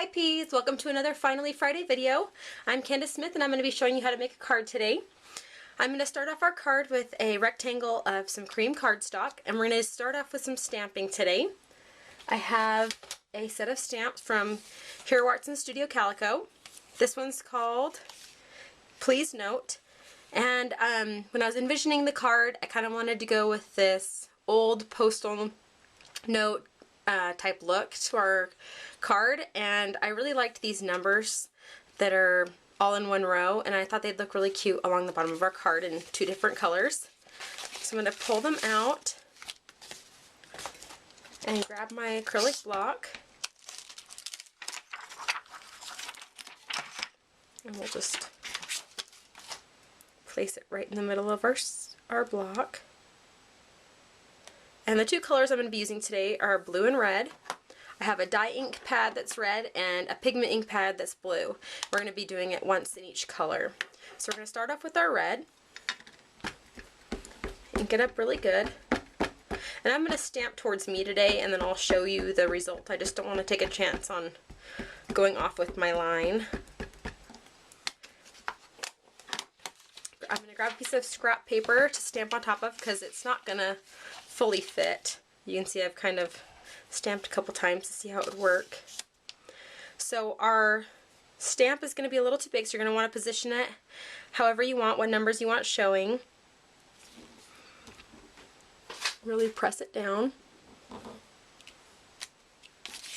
Hi Peas! Welcome to another Finally Friday video. I'm Candace Smith and I'm going to be showing you how to make a card today. I'm going to start off our card with a rectangle of some cream cardstock, and we're going to start off with some stamping today. I have a set of stamps from Hero Arts and Studio Calico. This one's called Please Note, and when I was envisioning the card, I kind of wanted to go with this old postal note type look to our card, and I really liked these numbers that are all in one row, and I thought they'd look really cute along the bottom of our card in two different colors. So I'm going to pull them out and grab my acrylic block, and we'll just place it right in the middle of our block. And the two colors I'm going to be using today are blue and red. I have a dye ink pad that's red and a pigment ink pad that's blue. We're going to be doing it once in each color. So we're going to start off with our red. Ink it up really good. And I'm going to stamp towards me today, and then I'll show you the result. I just don't want to take a chance on going off with my line. I'm going to grab a piece of scrap paper to stamp on top of because it's not going to fully fit. You can see I've kind of stamped a couple times to see how it would work. So our stamp is going to be a little too big, so you're going to want to position it however you want, what numbers you want showing. Really press it down.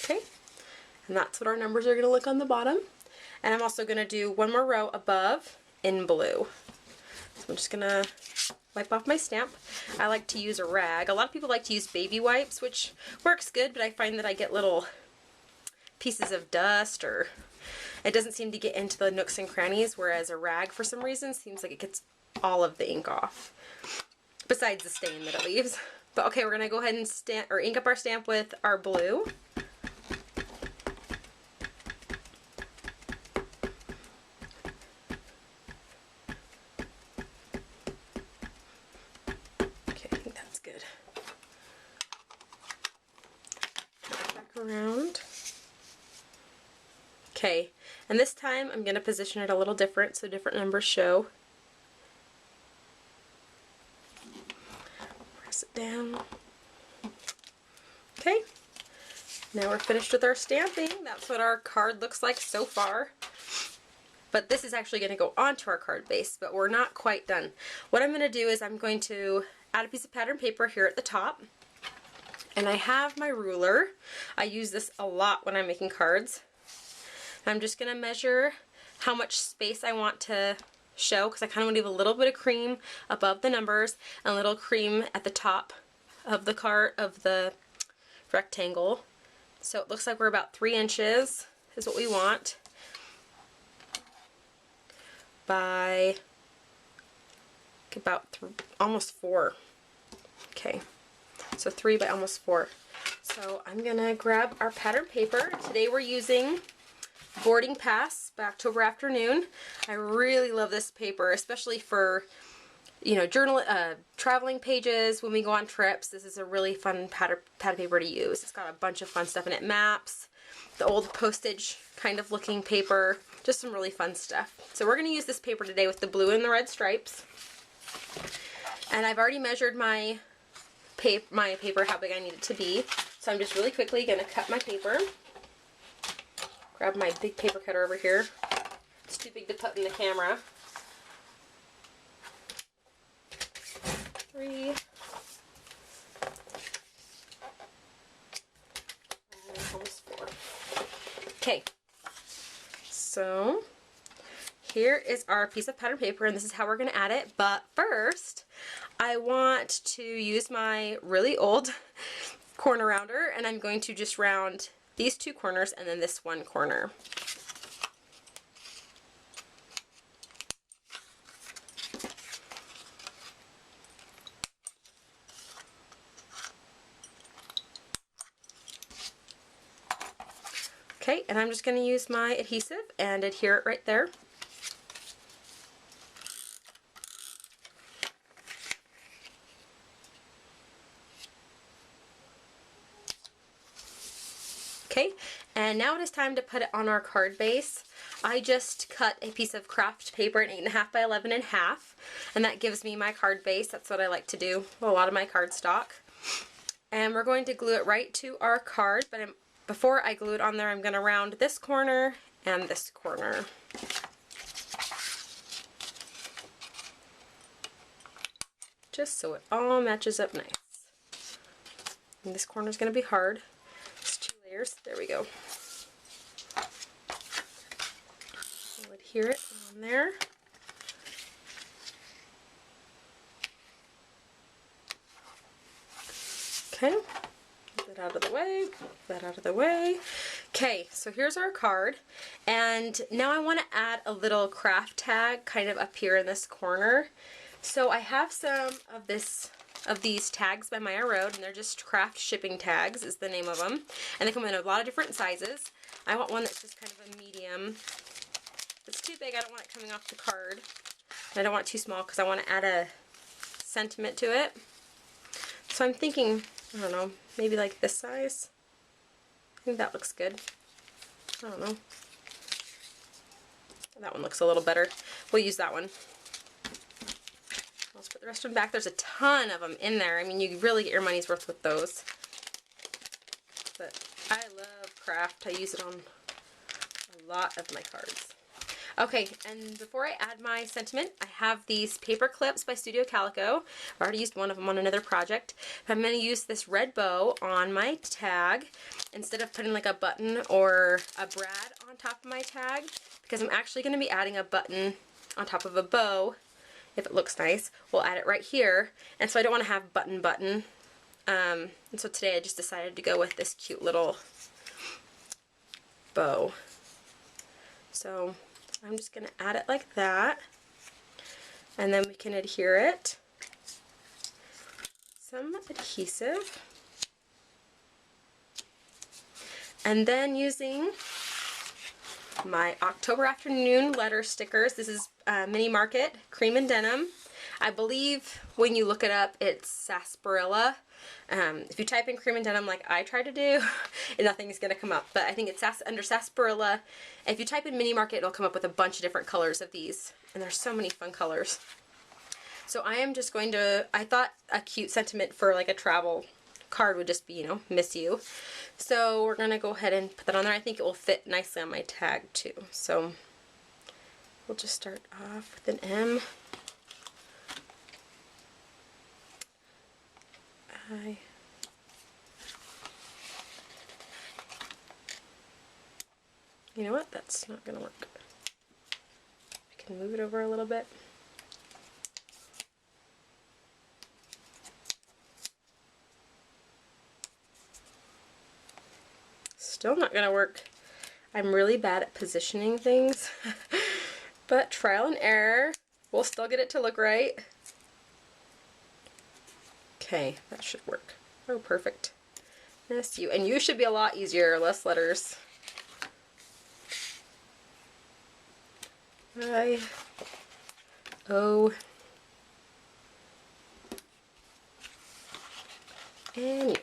Okay, and that's what our numbers are going to look on the bottom. And I'm also going to do one more row above in blue. So I'm just going to wipe off my stamp. I like to use a rag. A lot of people like to use baby wipes, which works good, but I find that I get little pieces of dust, or it doesn't seem to get into the nooks and crannies, whereas a rag for some reason seems like it gets all of the ink off, besides the stain that it leaves. But okay, we're gonna go ahead and ink up our stamp with our blue. Around. Okay, and this time I'm going to position it a little different so different numbers show. Press it down. Okay, now we're finished with our stamping. That's what our card looks like so far. But this is actually going to go onto our card base, but we're not quite done. What I'm going to do is I'm going to add a piece of pattern paper here at the top. And I have my ruler. I use this a lot when I'm making cards. I'm just going to measure how much space I want to show, because I kind of want to leave a little bit of cream above the numbers and a little cream at the top of the card of the rectangle. So it looks like we're about 3 inches is what we want by about almost 4. Okay. So 3 by almost 4. So I'm going to grab our pattern paper. Today we're using Boarding Pass by October Afternoon. I really love this paper, especially for, you know, traveling pages when we go on trips. This is a really fun pattern paper to use. It's got a bunch of fun stuff in it. Maps, the old postage kind of looking paper, just some really fun stuff. So we're going to use this paper today with the blue and the red stripes. And I've already measured my paper how big I need it to be. So I'm just really quickly going to cut my paper. Grab my big paper cutter over here. It's too big to put in the camera. 3. And almost 4. Okay. So here is our piece of pattern paper, and this is how we're going to add it. But first, I want to use my really old corner rounder, and I'm going to just round these 2 corners and then this 1 corner. Okay, and I'm just going to use my adhesive and adhere it right there. Okay, and now it is time to put it on our card base. I just cut a piece of craft paper in 8.5 by 11.5, and that gives me my card base. That's what I like to do with a lot of my cardstock. And we're going to glue it right to our card, but before I glue it on there, I'm going to round this corner and this corner. Just so it all matches up nice. And this corner is going to be hard. It's 2 layers. There we go. I'll adhere it on there. Okay, get that out of the way, that out of the way. Okay, so here's our card, and now I want to add a little craft tag kind of up here in this corner. So I have some of these tags by Maya Road, and they're just craft shipping tags is the name of them, and they come in a lot of different sizes. I want one that's just kind of a medium. If it's too big, I don't want it coming off the card. I don't want it too small because I want to add a sentiment to it. So I'm thinking, I don't know, maybe like this size. I think that looks good. I don't know. That one looks a little better. We'll use that one. Let's put the rest of them back. There's a ton of them in there. I mean, you really get your money's worth with those. But I love craft. I use it on a lot of my cards. Okay, and before I add my sentiment, I have these paper clips by Studio Calico. I've already used one of them on another project. I'm going to use this red bow on my tag instead of putting like a button or a brad on top of my tag, because I'm actually going to be adding a button on top of a bow. If it looks nice, we'll add it right here. And so I don't want to have button. And so today I just decided to go with this cute little bow. So I'm just going to add it like that, and then we can adhere it. Some adhesive. And then using my October Afternoon letter stickers. This is Mini Market Cream and Denim. I believe when you look it up, it's sarsaparilla. If you type in cream and denim like I try to do, nothing's going to come up. But I think it's under sarsaparilla. If you type in Mini Market, it'll come up with a bunch of different colors of these. And there's so many fun colors. So I am just going to, I thought a cute sentiment for like a travel card would just be, you know, miss you. So we're going to go ahead and put that on there. I think it will fit nicely on my tag too. So we'll just start off with an M. You know what? That's not going to work. I can move it over a little bit. Still not going to work. I'm really bad at positioning things, but trial and error. We'll still get it to look right. Okay, that should work. Oh, perfect. Yes, you. And you should be a lot easier, less letters. I, O, and U.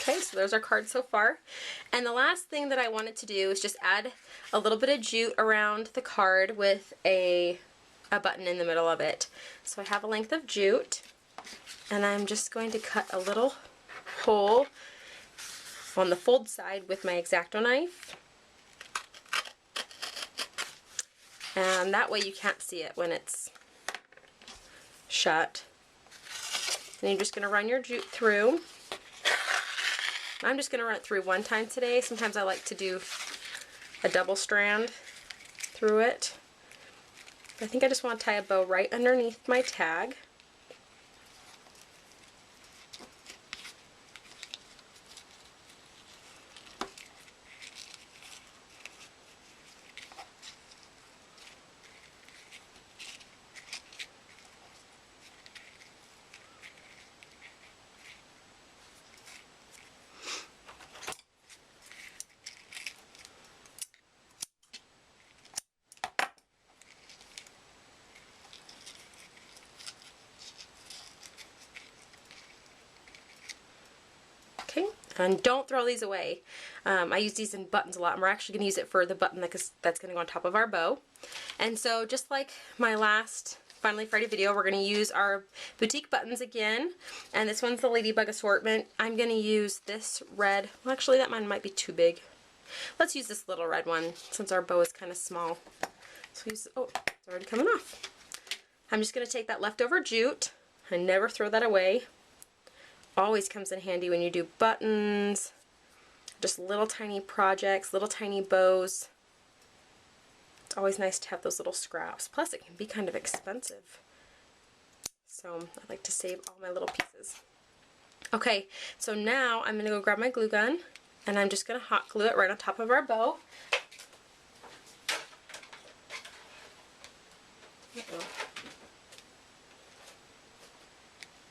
Okay, so there's our card so far. And the last thing that I wanted to do is just add a little bit of jute around the card with a button in the middle of it. So I have a length of jute, and I'm just going to cut a little hole on the fold side with my X-Acto knife. And that way you can't see it when it's shut. And you're just going to run your jute through. I'm just going to run it through one time today. Sometimes I like to do a double strand through it. I think I just want to tie a bow right underneath my tag. Okay, and don't throw these away. I use these in buttons a lot, and we're actually going to use it for the button that's going to go on top of our bow. And so just like my last Finally Friday video, we're going to use our boutique buttons again, and this one's the Ladybug assortment. I'm going to use this red, well actually that one might be too big. Let's use this little red one since our bow is kind of small. So use, oh, it's already coming off. I'm just going to take that leftover jute. I never throw that away. Always comes in handy when you do buttons, just little tiny projects, little tiny bows. It's always nice to have those little scraps. Plus it can be kind of expensive. So I like to save all my little pieces. Okay, so now I'm going to go grab my glue gun and I'm just going to hot glue it right on top of our bow. Uh-oh.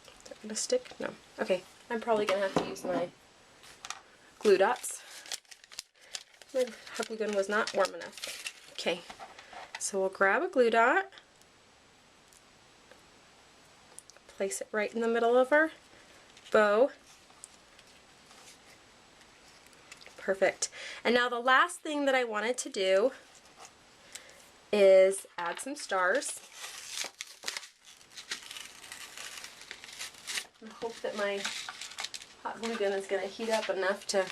Is that going to stick? No. Okay, I'm probably going to have to use my glue dots. My hot glue gun was not warm enough. Okay, so we'll grab a glue dot, place it right in the middle of our bow. Perfect. And now the last thing that I wanted to do is add some stars. I hope that my hot glue gun is going to heat up enough to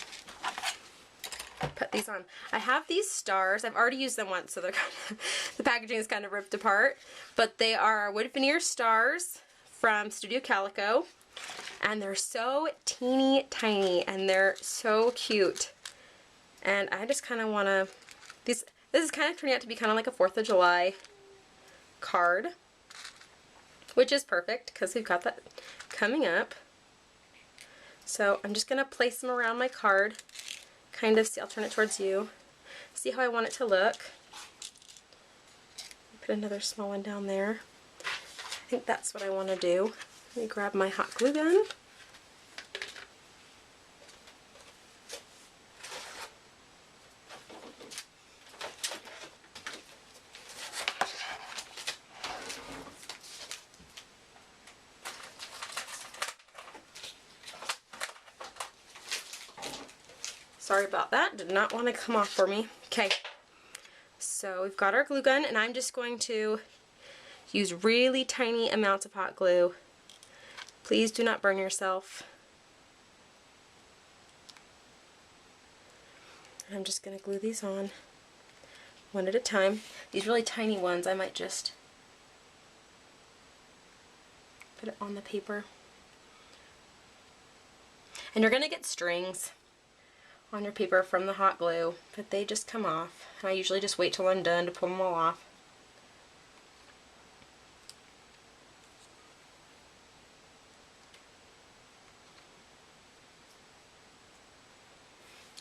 put these on. I have these stars. I've already used them once, so they're kind of, the packaging is kind of ripped apart. But they are wood veneer stars from Studio Calico, and they're so teeny tiny, and they're so cute. And I just kind of want to. This is kind of turning out to be kind of like a 4th of July card, which is perfect because we've got that coming up. So I'm just going to place them around my card. Kind of, see, I'll turn it towards you. See how I want it to look. Put another small one down there. I think that's what I want to do. Let me grab my hot glue gun. Sorry about that, did not want to come off for me. Okay, so we've got our glue gun, and I'm just going to use really tiny amounts of hot glue. Please do not burn yourself. I'm just going to glue these on one at a time. These really tiny ones, I might just put it on the paper. And you're going to get strings on your paper from the hot glue, but they just come off. And I usually just wait till I'm done to pull them all off.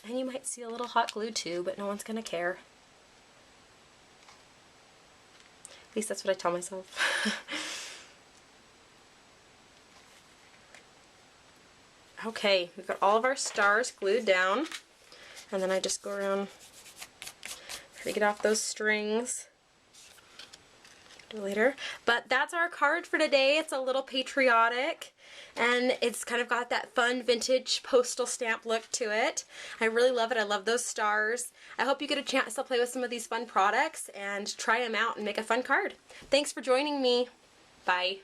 And you might see a little hot glue too, but no one's gonna care. At least that's what I tell myself. Okay, we've got all of our stars glued down, and then I just go around, try to get off those strings. Do it later. But that's our card for today. It's a little patriotic, and it's kind of got that fun vintage postal stamp look to it. I really love it. I love those stars. I hope you get a chance to play with some of these fun products and try them out and make a fun card. Thanks for joining me. Bye.